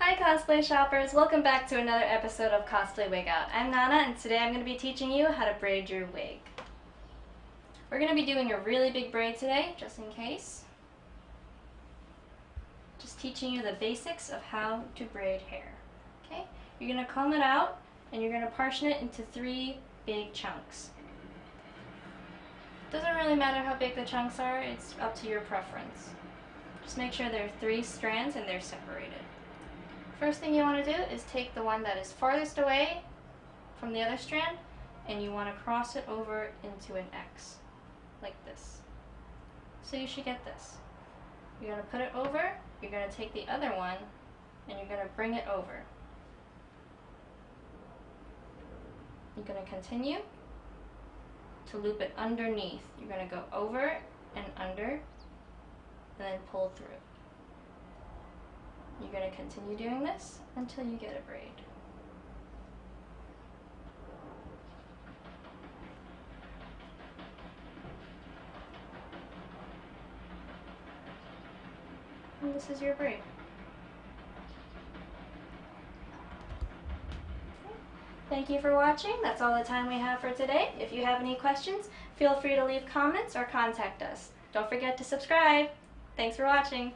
Hi cosplay shoppers, welcome back to another episode of Cosplay Wig Out. I'm Nana and today I'm going to be teaching you how to braid your wig. We're going to be doing a really big braid today, just in case. Just teaching you the basics of how to braid hair. Okay? You're going to comb it out and you're going to portion it into 3 big chunks. Doesn't really matter how big the chunks are, it's up to your preference. Just make sure there are 3 strands and they're separated. First thing you want to do is take the one that is farthest away from the other strand and you want to cross it over into an X, like this. So you should get this. You're going to put it over, you're going to take the other one and you're going to bring it over. You're going to continue to loop it underneath. You're going to go over and under and then pull through. You're going to continue doing this until you get a braid. And this is your braid. Thank you for watching. That's all the time we have for today. If you have any questions, feel free to leave comments or contact us. Don't forget to subscribe. Thanks for watching.